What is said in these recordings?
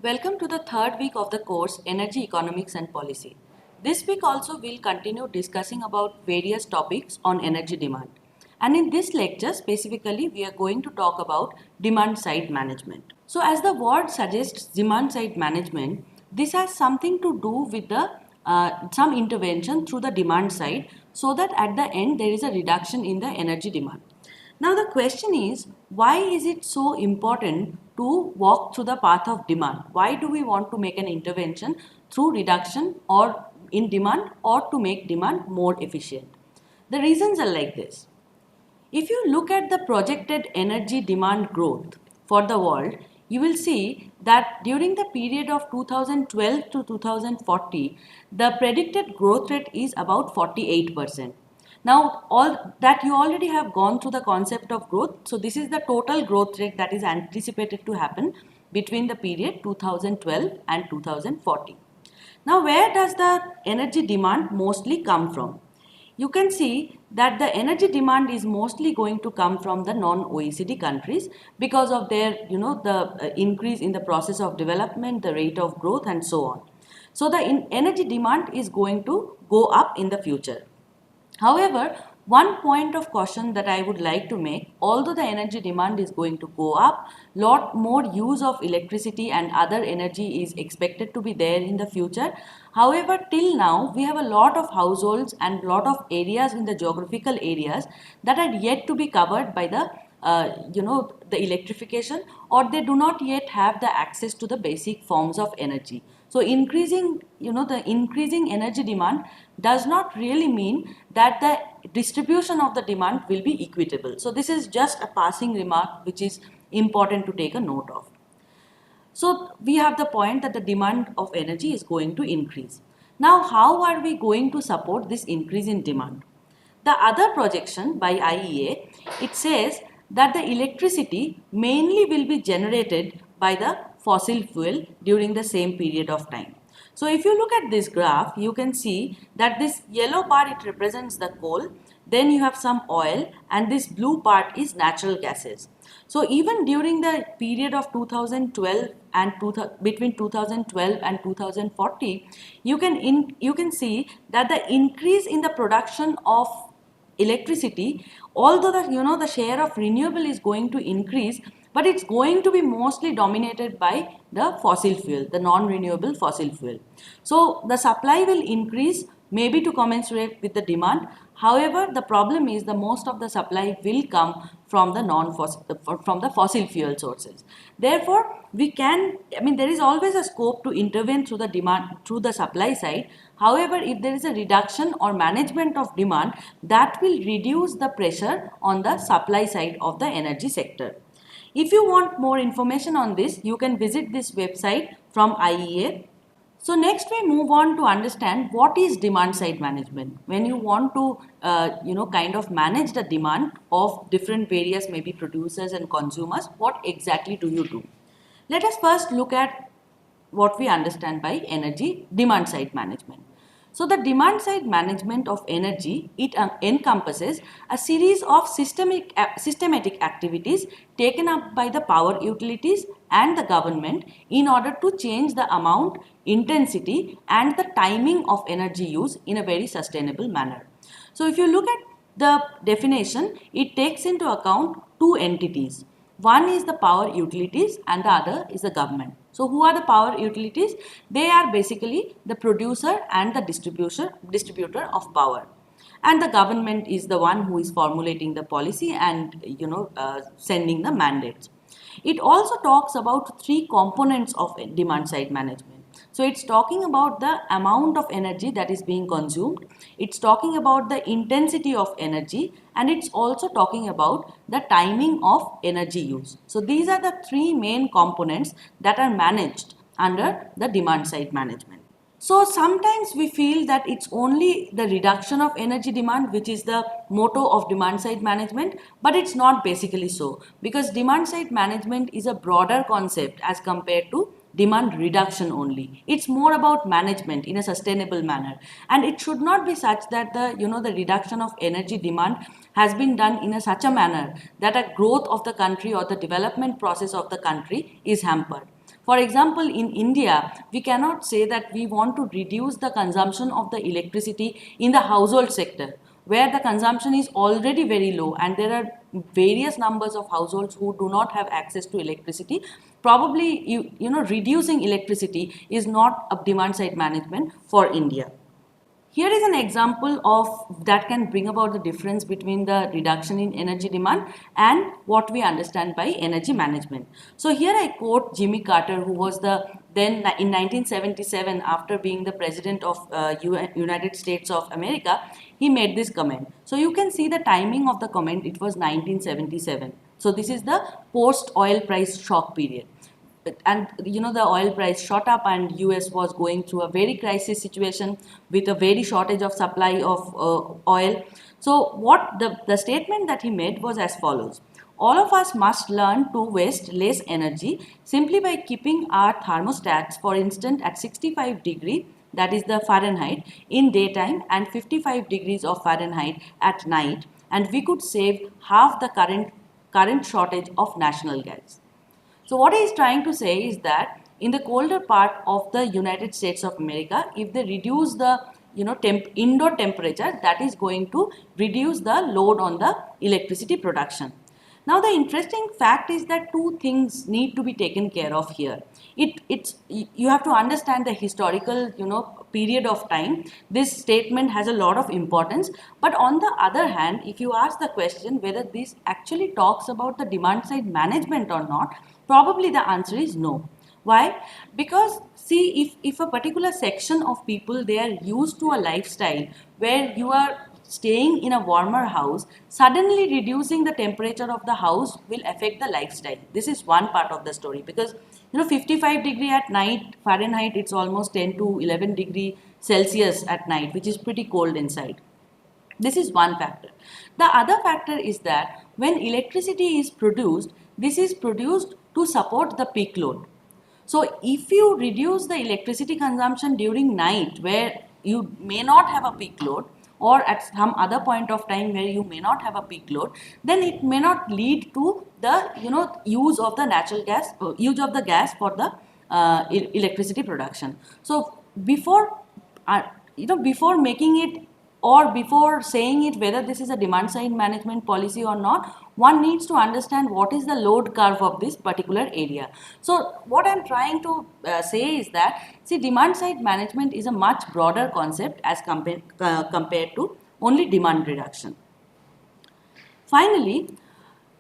Welcome to the third week of the course Energy Economics and Policy. This week also we'll continue discussing about various topics on energy demand. And in this lecture specifically we are going to talk about demand side management. So as the word suggests, demand side management, this has something to do with the some intervention through the demand side so that at the end there is a reduction in the energy demand. Now the question is, why is it so important to walk through the path of demand? Why do we want to make an intervention through reduction or in demand or to make demand more efficient? The reasons are like this. If you look at the projected energy demand growth for the world, you will see that during the period of 2012 to 2040, the predicted growth rate is about 48%. Now, all that you already have gone through the concept of growth. So, this is the total growth rate that is anticipated to happen between the period 2012 and 2040. Now, where does the energy demand mostly come from? You can see that the energy demand is mostly going to come from the non-OECD countries because of their, the increase in the process of development, the rate of growth and so on. So the energy demand is going to go up in the future. However, one point of caution that I would like to make, although the energy demand is going to go up, lot more use of electricity and other energy is expected to be there in the future. However, till now, we have a lot of households and lot of areas in the geographical areas that are yet to be covered by the the electrification, or they do not yet have the access to the basic forms of energy. So increasing, the increasing energy demand does not really mean that the distribution of the demand will be equitable. So this is just a passing remark which is important to take a note of. So we have the point that the demand of energy is going to increase. Now how are we going to support this increase in demand? The other projection by IEA, it says that the electricity mainly will be generated by the fossil fuel during the same period of time. So if you look at this graph, you can see that this yellow part, it represents the coal, then you have some oil, and this blue part is natural gases. So even during the period of 2012 and between 2012 and 2040, you can see that the increase in the production of electricity, although the share of renewable is going to increase, but it's going to be mostly dominated by the fossil fuel, the non-renewable fossil fuel. So the supply will increase maybe to commensurate with the demand. However, the problem is the most of the supply will come from the fossil fuel sources. Therefore, there is always a scope to intervene through the demand, through the supply side. However, if there is a reduction or management of demand, that will reduce the pressure on the supply side of the energy sector. If you want more information on this, you can visit this website from IEA. So next we move on to understand what is demand side management. When you want to kind of manage the demand of different various maybe producers and consumers, what exactly do you do? Let us first look at what we understand by energy demand side management. So the demand side management of energy, it encompasses a series of systematic activities taken up by the power utilities and the government in order to change the amount, intensity and the timing of energy use in a very sustainable manner. So if you look at the definition, it takes into account two entities. One is the power utilities and the other is the government. So who are the power utilities? They are basically the producer and the distributor of power. And the government is the one who is formulating the policy and sending the mandates. It also talks about three components of demand side management. So it's talking about the amount of energy that is being consumed, it's talking about the intensity of energy, and it's also talking about the timing of energy use. So these are the three main components that are managed under the demand side management. So sometimes we feel that it's only the reduction of energy demand which is the motto of demand side management, but it's not basically so, because demand side management is a broader concept as compared to demand reduction only. It's more about management in a sustainable manner, and it should not be such that the reduction of energy demand has been done in such a manner that a growth of the country or the development process of the country is hampered. For example, in India, we cannot say that we want to reduce the consumption of the electricity in the household sector, where the consumption is already very low and there are various numbers of households who do not have access to electricity. Probably, reducing electricity is not a demand side management for India. Here is an example of that can bring about the difference between the reduction in energy demand and what we understand by energy management. So here I quote Jimmy Carter, who was then in 1977, after being the president of United States of America, he made this comment. So you can see the timing of the comment, it was 1977. So this is the post oil price shock period, and the oil price shot up and US was going through a very crisis situation with a very shortage of supply of oil. So what the statement that he made was as follows: all of us must learn to waste less energy simply by keeping our thermostats, for instance, at 65 degree, that is the Fahrenheit, in daytime and 55 degrees of Fahrenheit at night, and we could save half the current shortage of national gas. So what he is trying to say is that in the colder part of the United States of America, if they reduce the indoor temperature, that is going to reduce the load on the electricity production. Now the interesting fact is that two things need to be taken care of here. You have to understand the historical period of time. This statement has a lot of importance, but on the other hand, if you ask the question whether this actually talks about the demand side management or not, probably the answer is no. Why? Because see, if a particular section of people, they are used to a lifestyle where you are staying in a warmer house, suddenly reducing the temperature of the house will affect the lifestyle. This is one part of the story, because 55 degree at night Fahrenheit, it's almost 10 to 11 degree Celsius at night, which is pretty cold inside. This is one factor. The other factor is that when electricity is produced, this is produced to support the peak load. So if you reduce the electricity consumption during night, where you may not have a peak load, or at some other point of time where you may not have a peak load, then it may not lead to the use of the natural gas, use of the gas for the electricity production. So before before making it, or before saying it whether this is a demand side management policy or not, one needs to understand what is the load curve of this particular area. So what I'm trying to say is that, see, demand side management is a much broader concept as compared to only demand reduction. Finally,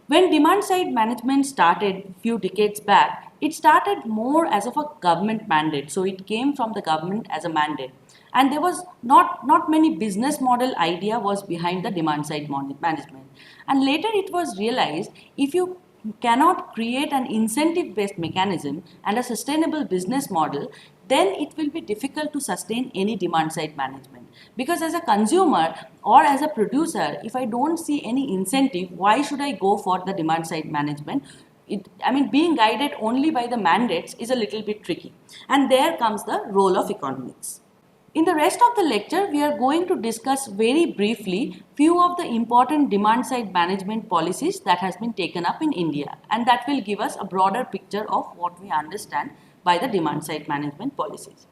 when demand side management started few decades back, it started more as of a government mandate. So it came from the government as a mandate. And there was not many business model idea was behind the demand side management. And later it was realized, if you cannot create an incentive based mechanism and a sustainable business model, then it will be difficult to sustain any demand side management. Because as a consumer or as a producer, if I don't see any incentive, why should I go for the demand side management? Being guided only by the mandates is a little bit tricky. And there comes the role of economics. In the rest of the lecture, we are going to discuss very briefly few of the important demand side management policies that has been taken up in India, and that will give us a broader picture of what we understand by the demand side management policies.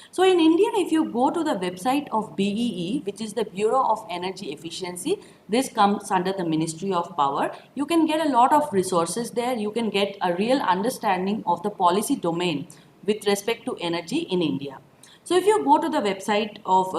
So in India, if you go to the website of BEE, which is the Bureau of Energy Efficiency, this comes under the Ministry of Power, you can get a lot of resources there. You can get a real understanding of the policy domain with respect to energy in India. So if you go to the website of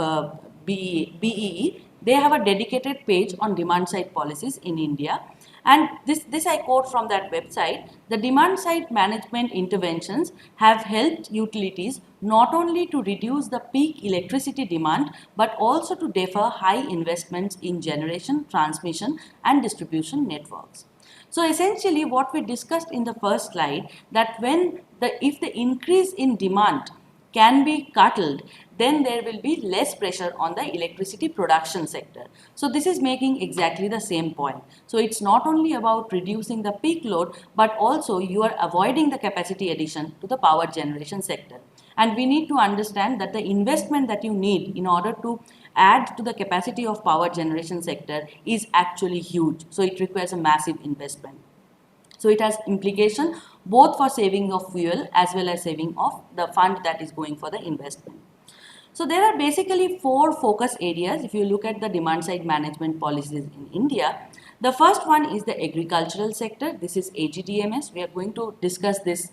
BEE, they have a dedicated page on demand side policies in India. And this I quote from that website: the demand side management interventions have helped utilities not only to reduce the peak electricity demand, but also to defer high investments in generation, transmission and distribution networks. So essentially what we discussed in the first slide, that if the increase in demand can be curtailed, then there will be less pressure on the electricity production sector. So this is making exactly the same point. So it's not only about reducing the peak load, but also you are avoiding the capacity addition to the power generation sector. And we need to understand that the investment that you need in order to add to the capacity of power generation sector is actually huge. So it requires a massive investment. So it has implication both for saving of fuel as well as saving of the fund that is going for the investment. So there are basically four focus areas if you look at the demand side management policies in India. The first one is the agricultural sector. This is AgDMS. We are going to discuss this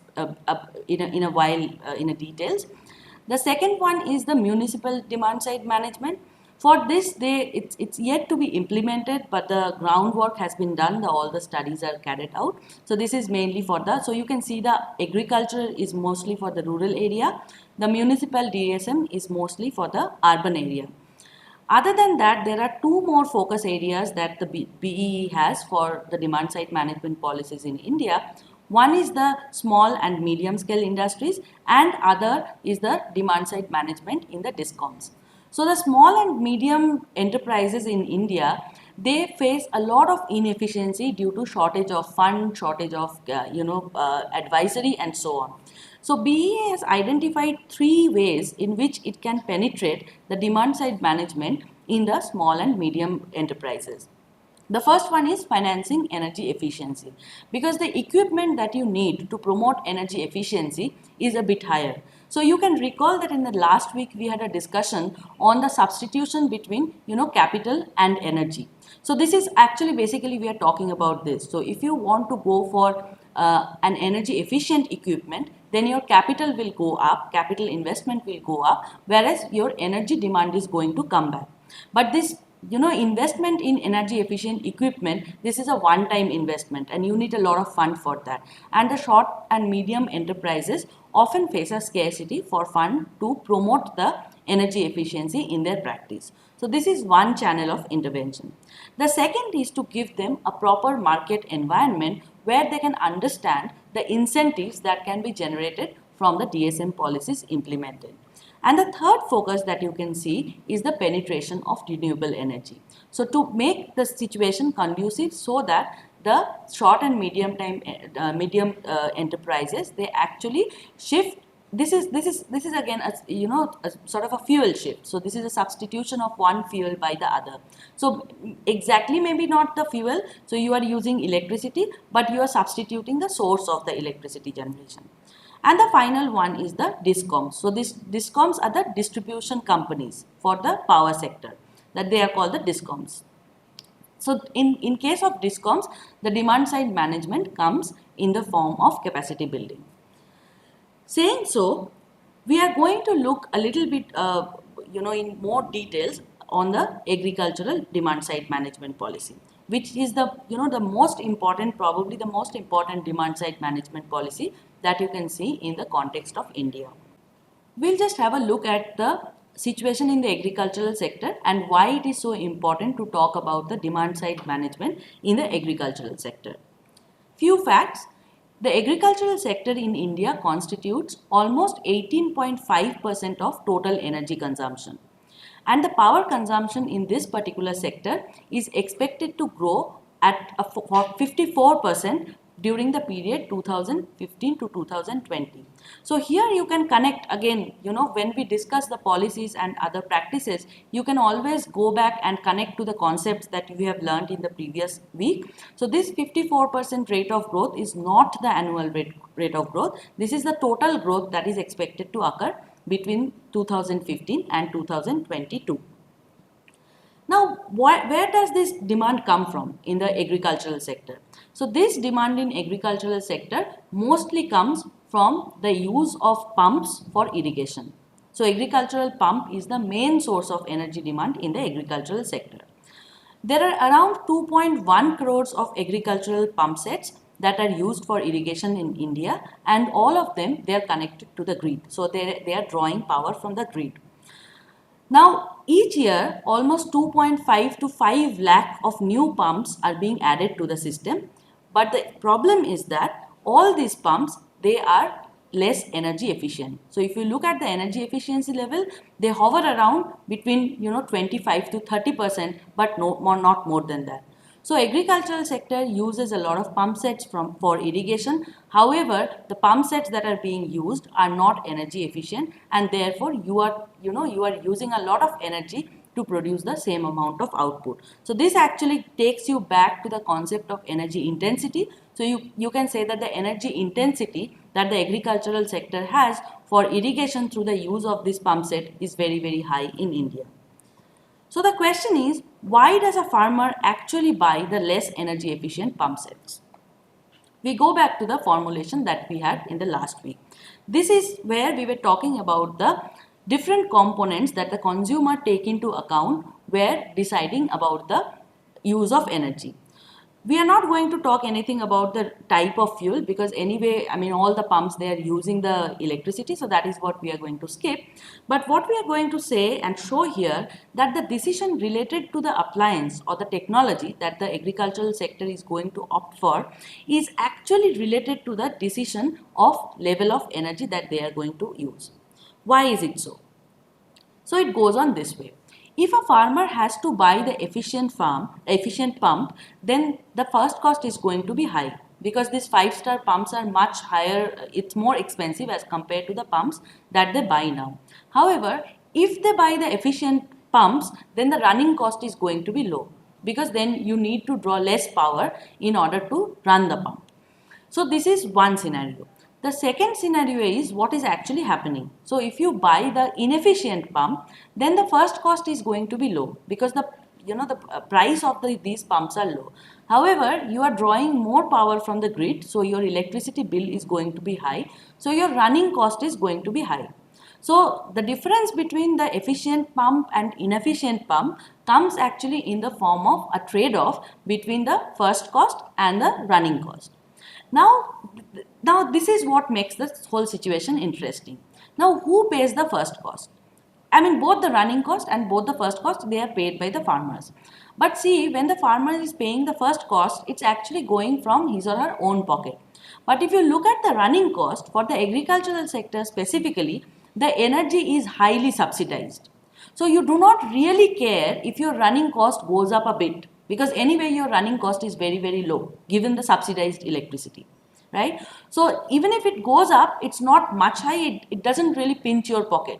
in a while in a details. The second one is the municipal demand side management. For this, it's yet to be implemented, but the groundwork has been done. All the studies are carried out. So this is mainly for the, so you can see the agriculture is mostly for the rural area. The municipal DSM is mostly for the urban area. Other than that, there are two more focus areas that the BEE has for the demand side management policies in India. One is the small and medium scale industries, and other is the demand side management in the DISCOMs. So the small and medium enterprises in India, they face a lot of inefficiency due to shortage of fund, shortage of advisory and so on. So BEA has identified three ways in which it can penetrate the demand side management in the small and medium enterprises. The first one is financing energy efficiency, because the equipment that you need to promote energy efficiency is a bit higher. So you can recall that in the last week we had a discussion on the substitution between capital and energy. So this is actually basically we are talking about this. So if you want to go for an energy efficient equipment, then your capital will go up, capital investment will go up, whereas your energy demand is going to come back. But this investment in energy efficient equipment, this is a one time investment and you need a lot of fund for that. And the short and medium enterprises often face a scarcity for fund to promote the energy efficiency in their practice. So this is one channel of intervention. The second is to give them a proper market environment where they can understand the incentives that can be generated from the DSM policies implemented. And the third focus that you can see is the penetration of renewable energy. So to make the situation conducive so that the short and medium enterprises, they actually shift. This is again a sort of a fuel shift. So this is a substitution of one fuel by the other. So exactly maybe not the fuel. So you are using electricity, but you are substituting the source of the electricity generation. And the final one is the DISCOMs. So these DISCOMs are the distribution companies for the power sector, that they are called the DISCOMs. So in case of DISCOMs, the demand side management comes in the form of capacity building. Saying so, we are going to look a little bit in more details on the agricultural demand side management policy, which is the the most important, probably the most important demand side management policy that you can see in the context of India. We'll just have a look at the situation in the agricultural sector and why it is so important to talk about the demand side management in the agricultural sector. Few facts. The agricultural sector in India constitutes almost 18.5% of total energy consumption. And the power consumption in this particular sector is expected to grow at 54% during the period 2015 to 2020. So here you can connect again, when we discuss the policies and other practices, you can always go back and connect to the concepts that we have learned in the previous week. So this 54% rate of growth is not the annual rate of growth. This is the total growth that is expected to occur between 2015 and 2022. Now, where does this demand come from in the agricultural sector? So, this demand in agricultural sector mostly comes from the use of pumps for irrigation. So, agricultural pump is the main source of energy demand in the agricultural sector. There are around 2.1 crores of agricultural pump sets that are used for irrigation in India, and all of them, they are connected to the grid. So, they are drawing power from the grid. Now, each year, almost 2.5 to 5 lakh of new pumps are being added to the system. But the problem is that all these pumps, they are less energy efficient. So if you look at the energy efficiency level, they hover around between 25 to 30%, but not more than that. So agricultural sector uses a lot of pump sets for irrigation. However, the pump sets that are being used are not energy efficient, and therefore you are using a lot of energy to produce the same amount of output. So this actually takes you back to the concept of energy intensity. So you can say that the energy intensity that the agricultural sector has for irrigation through the use of this pump set is very, very high in India. So the question is, why does a farmer actually buy the less energy efficient pump sets? We go back to the formulation that we had in the last week. This is where we were talking about the different components that the consumer take into account where deciding about the use of energy. We are not going to talk anything about the type of fuel, because anyway, all the pumps, they are using the electricity, so that is what we are going to skip. But what we are going to say and show here, that the decision related to the appliance or the technology that the agricultural sector is going to opt for is actually related to the decision of level of energy that they are going to use. Why is it so? So it goes on this way. If a farmer has to buy the efficient pump, then the first cost is going to be high, because these 5-star pumps are much higher, it's more expensive as compared to the pumps that they buy now. However, if they buy the efficient pumps, then the running cost is going to be low, because then you need to draw less power in order to run the pump. So this is one scenario. The second scenario is what is actually happening. So if you buy the inefficient pump, then the first cost is going to be low, because the price of these pumps are low. However, you are drawing more power from the grid, so your electricity bill is going to be high. So your running cost is going to be high. So the difference between the efficient pump and inefficient pump comes actually in the form of a trade-off between the first cost and the running cost. Now this is what makes this whole situation interesting. Now, who pays the first cost? Both the running cost and both the first cost, they are paid by the farmers. But see, when the farmer is paying the first cost, it's actually going from his or her own pocket. But if you look at the running cost for the agricultural sector specifically, the energy is highly subsidized. So you do not really care if your running cost goes up a bit, because anyway your running cost is very, very low given the subsidized electricity, right? So even if it goes up, it's not much high, it doesn't really pinch your pocket.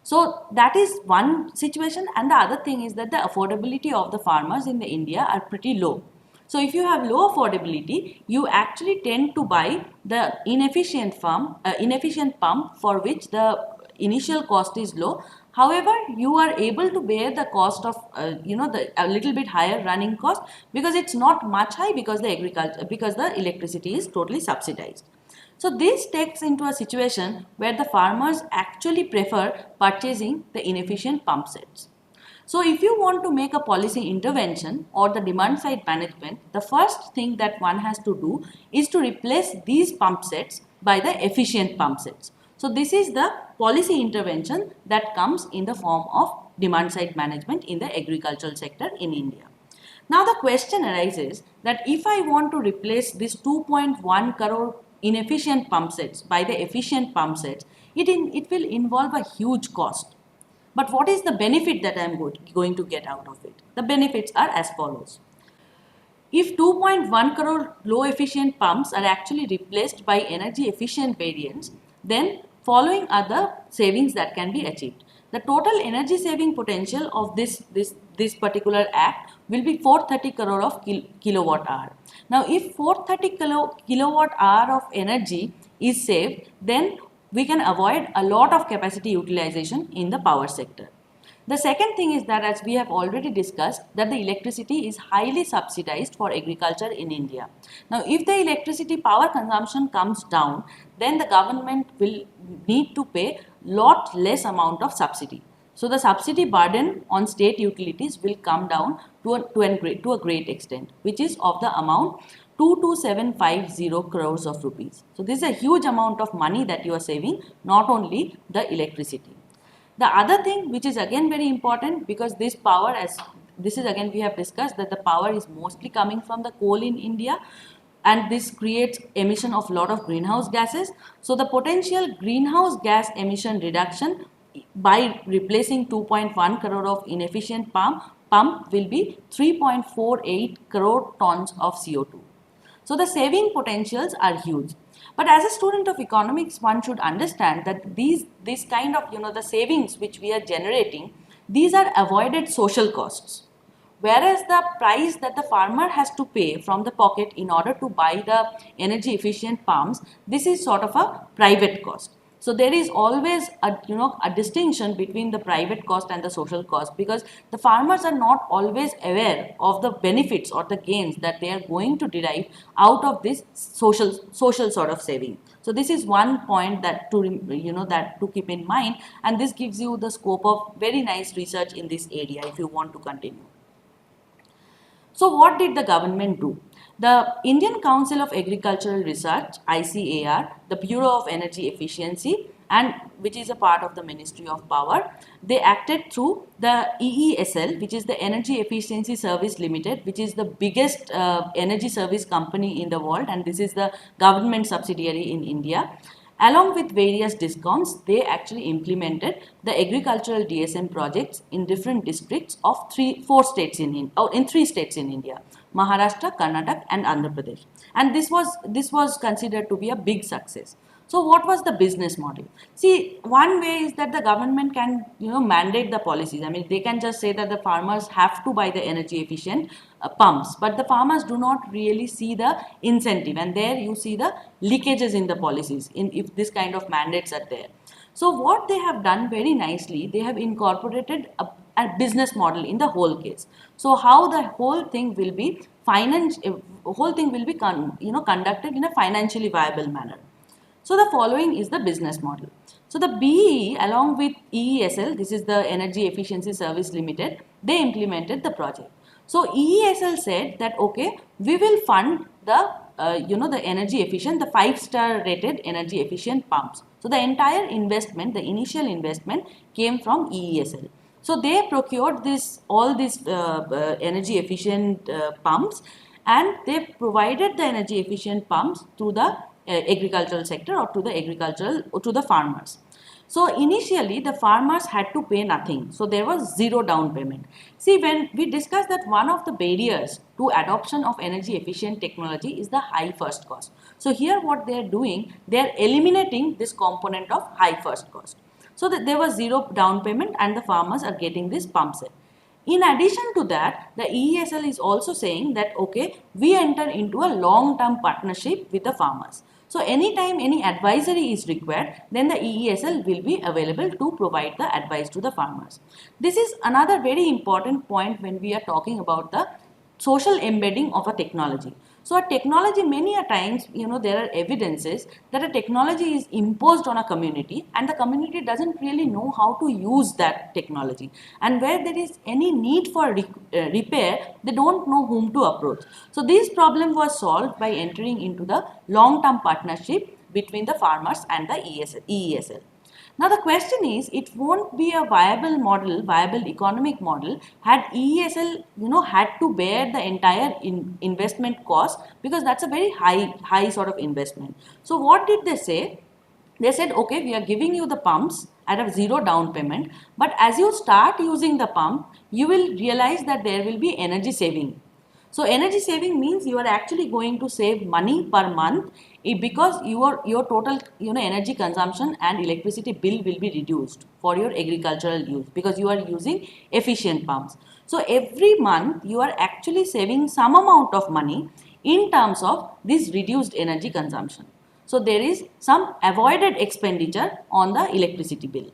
So that is one situation, and the other thing is that the affordability of the farmers in India are pretty low. So if you have low affordability, you actually tend to buy the inefficient pump for which the initial cost is low. However, you are able to bear the cost of a little bit higher running cost, because it's not much high, because the electricity is totally subsidized. So this takes into a situation where the farmers actually prefer purchasing the inefficient pump sets. So if you want to make a policy intervention or the demand side management, the first thing that one has to do is to replace these pump sets by the efficient pump sets. So this is the policy intervention that comes in the form of demand side management in the agricultural sector in India. Now the question arises that if I want to replace this 2.1 crore inefficient pump sets by the efficient pump sets, it will involve a huge cost. But what is the benefit that I am going to get out of it? The benefits are as follows. If 2.1 crore low efficient pumps are actually replaced by energy efficient variants, then following are the savings that can be achieved. The total energy saving potential of this particular act will be 430 crore of kilowatt hour. Now, if 430 kilowatt hour of energy is saved, then we can avoid a lot of capacity utilization in the power sector. The second thing is that, as we have already discussed, that the electricity is highly subsidized for agriculture in India. Now, if the electricity power consumption comes down, then the government will need to pay lot less amount of subsidy. So the subsidy burden on state utilities will come down to a great extent, which is of the amount 22750 crores of rupees. So this is a huge amount of money that you are saving, not only the electricity. The other thing which is again very important, because this power, as this is again we have discussed that the power is mostly coming from the coal in India. and this creates emission of lot of greenhouse gases. So the potential greenhouse gas emission reduction by replacing 2.1 crore of inefficient pump will be 3.48 crore tons of CO2. So the saving potentials are huge. But as a student of economics, one should understand that this kind of, the savings which we are generating, these are avoided social costs. Whereas the price that the farmer has to pay from the pocket in order to buy the energy efficient pumps, this is sort of a private cost. So there is always a distinction between the private cost and the social cost, because the farmers are not always aware of the benefits or the gains that they are going to derive out of this social sort of saving. So this is one point that to keep in mind, and this gives you the scope of very nice research in this area if you want to continue. So what did the government do? The Indian Council of Agricultural Research, ICAR, the Bureau of Energy Efficiency, and which is a part of the Ministry of Power, they acted through the EESL, which is the Energy Efficiency Service Limited, which is the biggest energy service company in the world, and this is the government subsidiary in India. Along with various DISCOMs, they actually implemented the agricultural DSM projects in different districts of three states in India: Maharashtra, Karnataka, and Andhra Pradesh. And this was considered to be a big success. So what was the business model? See, one way is that the government can, mandate the policies. I mean, they can just say that the farmers have to buy the energy efficient pumps, but the farmers do not really see the incentive, and there you see the leakages in the policies if this kind of mandates are there. So what they have done very nicely, they have incorporated a business model in the whole case. So how the whole thing will be conducted in a financially viable manner. So the following is the business model. So the BE along with EESL, this is the Energy Efficiency Service Limited, they implemented the project. So EESL said that okay, we will fund the the energy efficient, the 5-star rated energy efficient pumps. So the entire investment, the initial investment came from EESL. So they procured all these energy efficient pumps, and they provided the energy efficient pumps to the agricultural sector or to the farmers. So initially the farmers had to pay nothing. So there was zero down payment. See, when we discussed that one of the barriers to adoption of energy efficient technology is the high first cost. So here what they are doing, they are eliminating this component of high first cost. So that there was zero down payment and the farmers are getting this pump set. In addition to that, the EESL is also saying that okay, we enter into a long-term partnership with the farmers. So anytime any advisory is required, then the EESL will be available to provide the advice to the farmers. This is another very important point when we are talking about the social embedding of a technology. So a technology, many a times, there are evidences that a technology is imposed on a community and the community doesn't really know how to use that technology. And where there is any need for repair, they don't know whom to approach. So this problem was solved by entering into the long-term partnership between the farmers and the EESL. Now the question is, it won't be a viable economic model had EESL, had to bear the entire investment cost, because that's a very high sort of investment. So what did they say? They said, okay, we are giving you the pumps at a zero down payment, but as you start using the pump, you will realize that there will be energy saving. So energy saving means you are actually going to save money per month because your total energy consumption and electricity bill will be reduced for your agricultural use because you are using efficient pumps. So every month you are actually saving some amount of money in terms of this reduced energy consumption. So there is some avoided expenditure on the electricity bill.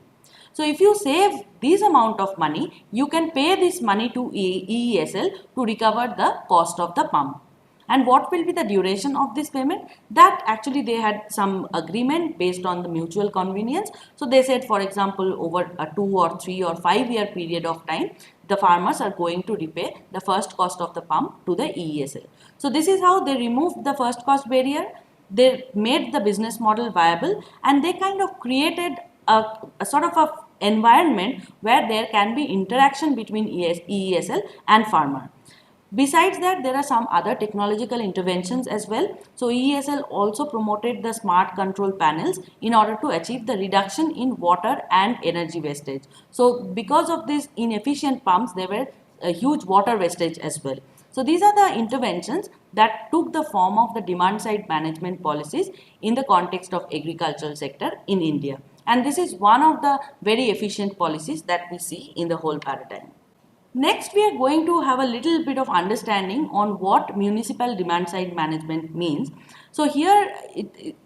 So if you save this amount of money, you can pay this money to EESL to recover the cost of the pump. And what will be the duration of this payment? That actually they had some agreement based on the mutual convenience. So they said, for example, over a 2 or 3 or 5 year period of time, the farmers are going to repay the first cost of the pump to the EESL. So this is how they removed the first cost barrier. They made the business model viable, and they kind of created a sort of a environment where there can be interaction between EESL and farmer. Besides that, there are some other technological interventions as well. So EESL also promoted the smart control panels in order to achieve the reduction in water and energy wastage. So because of these inefficient pumps, there were a huge water wastage as well. So these are the interventions that took the form of the demand side management policies in the context of agricultural sector in India. And this is one of the very efficient policies that we see in the whole paradigm. Next, we are going to have a little bit of understanding on what municipal demand side management means. So here,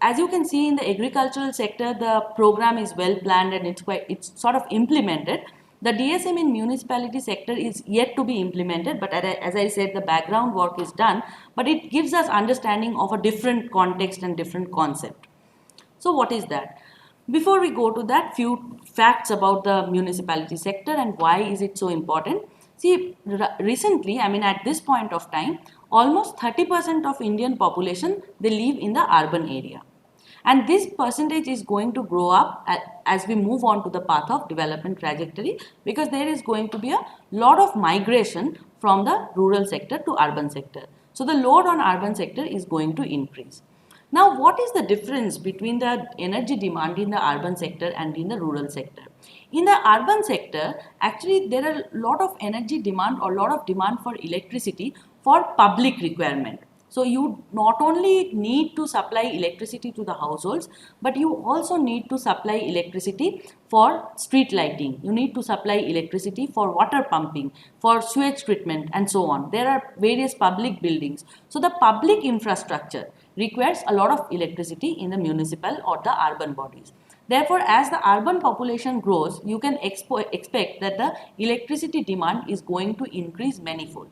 as you can see in the agricultural sector, the program is well planned and it's sort of implemented. The DSM in municipality sector is yet to be implemented, but as I said, the background work is done, but it gives us understanding of a different context and different concept. So what is that? Before we go to that, few facts about the municipality sector and why is it so important. See, recently, I mean at this point of time, almost 30% of Indian population, they live in the urban area. And this percentage is going to grow up as we move on to the path of development trajectory, because there is going to be a lot of migration from the rural sector to urban sector. So the load on urban sector is going to increase. Now, what is the difference between the energy demand in the urban sector and in the rural sector? In the urban sector, actually there are a lot of energy demand or a lot of demand for electricity for public requirement. So you not only need to supply electricity to the households, but you also need to supply electricity for street lighting. You need to supply electricity for water pumping, for sewage treatment and so on. There are various public buildings. So the public infrastructure requires a lot of electricity in the municipal or the urban bodies. Therefore, as the urban population grows, you can expect that the electricity demand is going to increase manifold.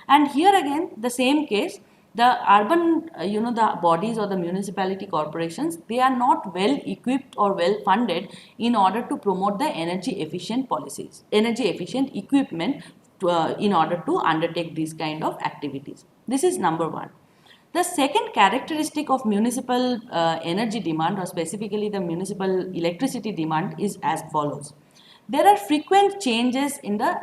And here again, the same case, the urban, the bodies or the municipality corporations, they are not well equipped or well funded in order to promote the energy efficient policies, energy efficient equipment in order to undertake these kind of activities. This is number one. The second characteristic of municipal energy demand, or specifically the municipal electricity demand, is as follows. There are frequent changes in the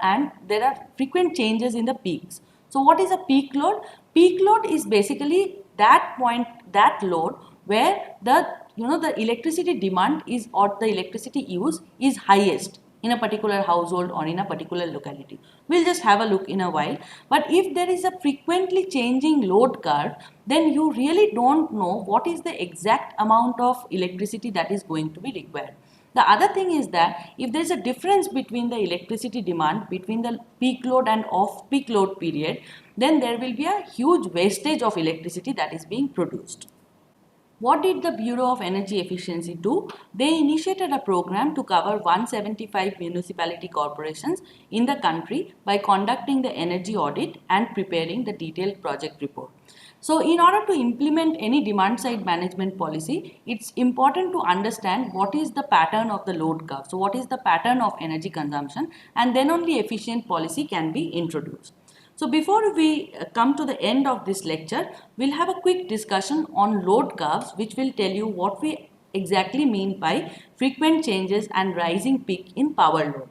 peaks. So what is a peak load? Peak load is basically that load where the electricity demand is, or the electricity use is highest in a particular household or in a particular locality. We'll just have a look in a while. But if there is a frequently changing load curve, then you really don't know what is the exact amount of electricity that is going to be required. The other thing is that if there is a difference between the electricity demand between the peak load and off peak load period, then there will be a huge wastage of electricity that is being produced. What did the Bureau of Energy Efficiency do? They initiated a program to cover 175 municipality corporations in the country by conducting the energy audit and preparing the detailed project report. So in order to implement any demand side management policy, it's important to understand what is the pattern of the load curve. So what is the pattern of energy consumption, and then only efficient policy can be introduced. So before we come to the end of this lecture, we'll have a quick discussion on load curves, which will tell you what we exactly mean by frequent changes and rising peak in power load.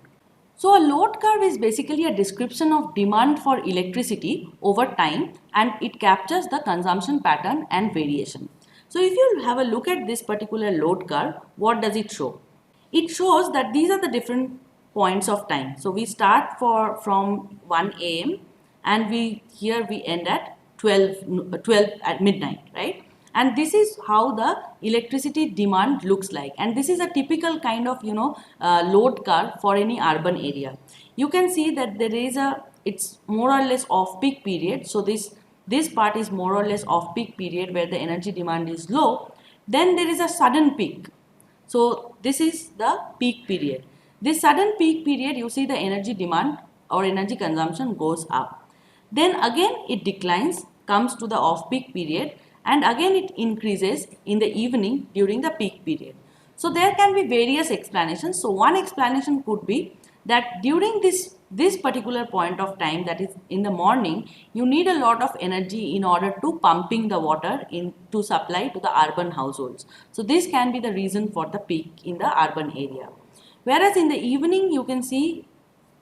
So a load curve is basically a description of demand for electricity over time, and it captures the consumption pattern and variation. So if you have a look at this particular load curve, what does it show? It shows that these are the different points of time. So we start from 1 a.m. and we end at 12 at midnight, right? And this is how the electricity demand looks like, and this is a typical kind of load curve for any urban area. You can see that it's more or less off peak period. So this part is more or less off peak period where the energy demand is low. Then there is a sudden peak. So this is the peak period. This sudden peak period, you see the energy demand or energy consumption goes up. Then again it declines, comes to the off peak period, and again it increases in the evening during the peak period. So there can be various explanations. So one explanation could be that during this particular point of time, that is in the morning, you need a lot of energy in order to pumping the water in to supply to the urban households. So this can be the reason for the peak in the urban area. Whereas in the evening, you can see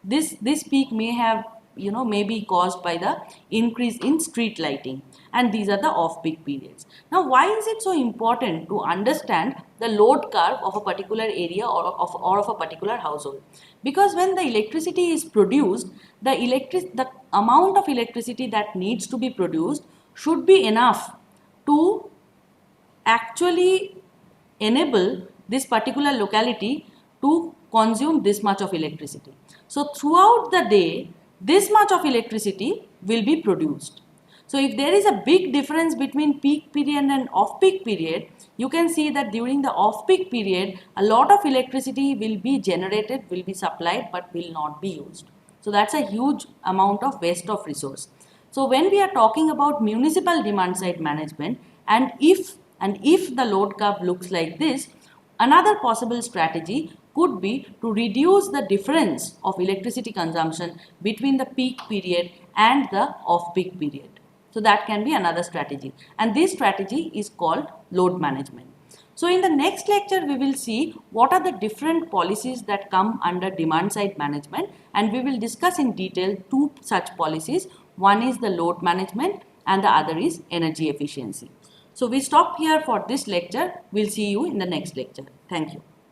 this peak may have may be caused by the increase in street lighting, and these are the off-peak periods. Now, why is it so important to understand the load curve of a particular area or of a particular household? Because when the electricity is produced, the amount of electricity that needs to be produced should be enough to actually enable this particular locality to consume this much of electricity. So throughout the day, this much of electricity will be produced. So if there is a big difference between peak period and off-peak period, you can see that during the off-peak period, a lot of electricity will be generated, will be supplied, but will not be used. So that's a huge amount of waste of resource. So when we are talking about municipal demand side management, and if the load curve looks like this, another possible strategy could be to reduce the difference of electricity consumption between the peak period and the off-peak period. So that can be another strategy, and this strategy is called load management. So in the next lecture, we will see what are the different policies that come under demand side management, and we will discuss in detail two such policies. One is the load management and the other is energy efficiency. So we stop here for this lecture. We'll see you in the next lecture. Thank you.